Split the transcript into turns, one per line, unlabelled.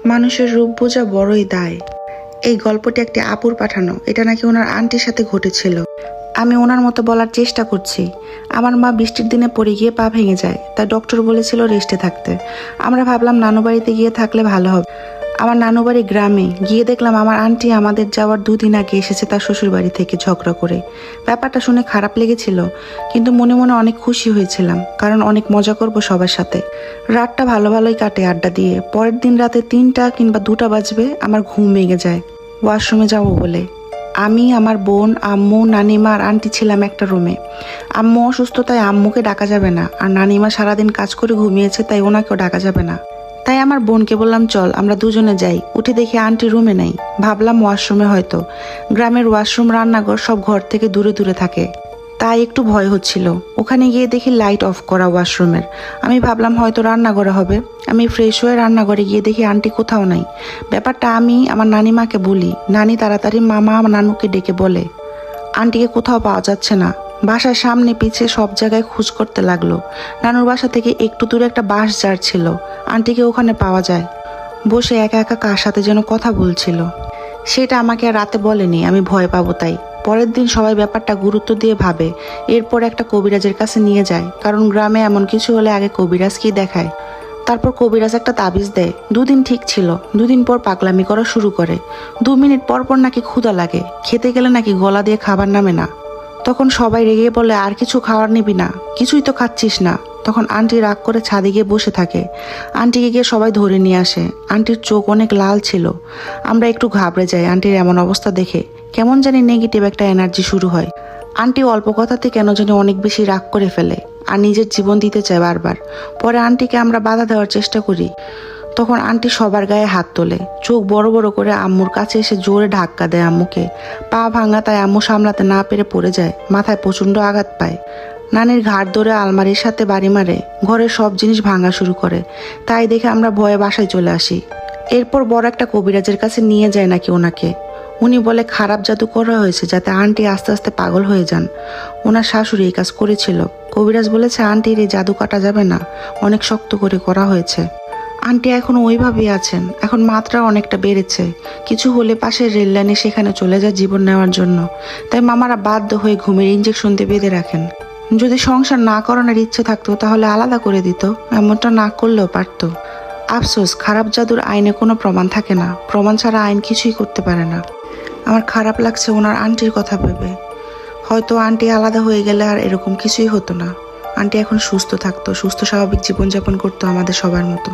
মানুষের রূপ বোঝা বড়ই দায়। এই গল্পটি একটি আপুর পাঠানো। এটা নাকি ওনার আন্টির সাথে ঘটেছিল। আমি ওনার মতো বলার চেষ্টা করছি। আমার মা বৃষ্টির দিনে পড়ে গিয়ে পা ভেঙে যায়, তাই ডক্টর বলেছিল রেস্টে থাকতে। আমরা ভাবলাম নানু বাড়িতে গিয়ে থাকলে ভালো হবে। আমার নানু বাড়ি গ্রামে। গিয়ে দেখলাম আমার আন্টি আমাদের যাওয়ার 2 দিন আগে এসেছে তার শ্বশুর বাড়ি থেকে ঝগড়া করে। ব্যাপারটা শুনে খারাপ লেগেছিল, কিন্তু মনে মনে অনেক খুশি হয়েছিলাম, কারণ অনেক মজা করব সবার সাথে। রাতটা ভালো ভালোই কাটে আড্ডা দিয়ে। পরের দিন রাতে 3টা কিংবা 2টা বাজবে, আমার ঘুম ভেঙে যায় ওয়াশরুমে যাব বলে। আমি, আমার বোন, আম্মু, নানিমা আর আন্টি ছিলাম একটা রুমে। আম্মু অসুস্থ, তাই আম্মুকে ডাকা যাবে না, আর নানিমা সারাদিন কাজ করে ঘুমিয়েছে, তাই ওনাকেও ডাকা যাবে না। তাই আমার বোনকে বললাম চল আমরা দুজনে যাই। উঠে দেখি আন্টি রুমে নাই। ভাবলাম ওয়াশরুমে হয়তো। গ্রামের ওয়াশরুম, রান্নাঘর সব ঘর থেকে দূরে দূরে থাকে, তাই একটু ভয় হচ্ছিল। ওখানে গিয়ে দেখি লাইট অফ করা ওয়াশরুমের। আমি ভাবলাম হয়তো রান্নাঘরে হবে। আমি ফ্রেশ হয়ে রান্নাঘরে গিয়ে দেখি আন্টি কোথাও নাই। ব্যাপারটা আমি আমার নানিমাকে বলি। নানি তাড়াতাড়ি মামা নানুকে ডেকে বলে আন্টিকে কোথাও পাওয়া যাচ্ছে না। বাসার সামনে পিছে সব জায়গায় খোঁজ করতে লাগলো। নানুর বাসা থেকে একটু দূরে একটা বাঁশ ঝাড় ছিল, আন্টিকে ওখানে পাওয়া যায়। বসে একা একা কার সাথে যেন কথা বলছিল। সেটা আমাকে আর রাতে বলেনি, আমি ভয় পাবো তাই। পরের দিন সবাই ব্যাপারটা গুরুত্ব দিয়ে ভাবে। এরপর একটা কবিরাজের কাছে নিয়ে যায়, কারণ গ্রামে এমন কিছু হলে আগে কবিরাজকেই দেখায়। তারপর কবিরাজ একটা তাবিজ দেয়। 2 দিন ঠিক ছিল, 2 দিন পর পাগলামি করা শুরু করে। 2 মিনিট পর পর নাকি ক্ষুধা লাগে, খেতে গেলে নাকি গলা দিয়ে খাবার নামে না। তখন সবাই রেগে বলে আর কিছু খাওয়ার নিবি না, কিছুই তো খাচ্ছিস না। তখন আন্টি রাগ করে ছাদে গিয়ে বসে থাকে। আন্টিকে গিয়ে সবাই ধরে নিয়ে আসে। আন্টির চোখ অনেক লাল ছিল। আমরা একটু ঘাবড়ে যাই আন্টির এমন অবস্থা দেখে। কেমন জানি নেগেটিভ একটা এনার্জি শুরু হয়। আন্টি অল্প কথাতে কেন জানি অনেক বেশি রাগ করে ফেলে আর নিজের জীবন দিতে চায় বারবার। পরে আন্টিকে আমরা বাধা দেওয়ার চেষ্টা করি। তখন আন্টি সবার গায়ে হাত তোলে, চোখ বড় বড় করে আম্মুর কাছে এসে জোরে ধাক্কা দেয় আম্মুকে। পা ভাঙা, তাই আম্মু সামলাতে না পেরে পড়ে যায়, মাথায় প্রচণ্ড আঘাত পায়। নানির ঘাড় ধরে আলমারির সাথে বাড়ি মারে, ঘরের সব জিনিস ভাঙা শুরু করে। তাই দেখে আমরা ভয়ে বাসায় চলে আসি। এরপর বড় একটা কবিরাজের কাছে নিয়ে যায় নাকি ওনাকে। উনি বলে খারাপ জাদু করা হয়েছে যাতে আন্টি আস্তে আস্তে পাগল হয়ে যান। ওনার শাশুড়ি এই কাজ করেছিল। কবিরাজ বলেছে আন্টির এই জাদু কাটা যাবে না, অনেক শক্ত করে করা হয়েছে। আন্টি এখনো ওইভাবেই আছেন। এখন মাত্রা অনেকটা বেড়েছে। কিছু হলে পাশের রেল লাইনে সেখানে চলে যায় জীবন নেওয়ার জন্য। তাই মামারা বাধ্য হয়ে ঘুমের ইঞ্জেকশন দিয়ে বেঁধে রাখেন। যদি সংসার না করানোর ইচ্ছে থাকতো তাহলে আলাদা করে দিত, এমনটা না করলেও পারতো। আফসোস, খারাপ জাদুর আইনে কোনো প্রমাণ থাকে না। প্রমাণ ছাড়া আইন কিছুই করতে পারে না। আমার খারাপ লাগছে ওনার আন্টির কথা ভেবে। হয়তো আন্টি আলাদা হয়ে গেলে আর এরকম কিছুই হতো না। আন্টি এখন সুস্থ থাকতো, সুস্থ স্বাভাবিক জীবনযাপন করতো আমাদের সবার মতো।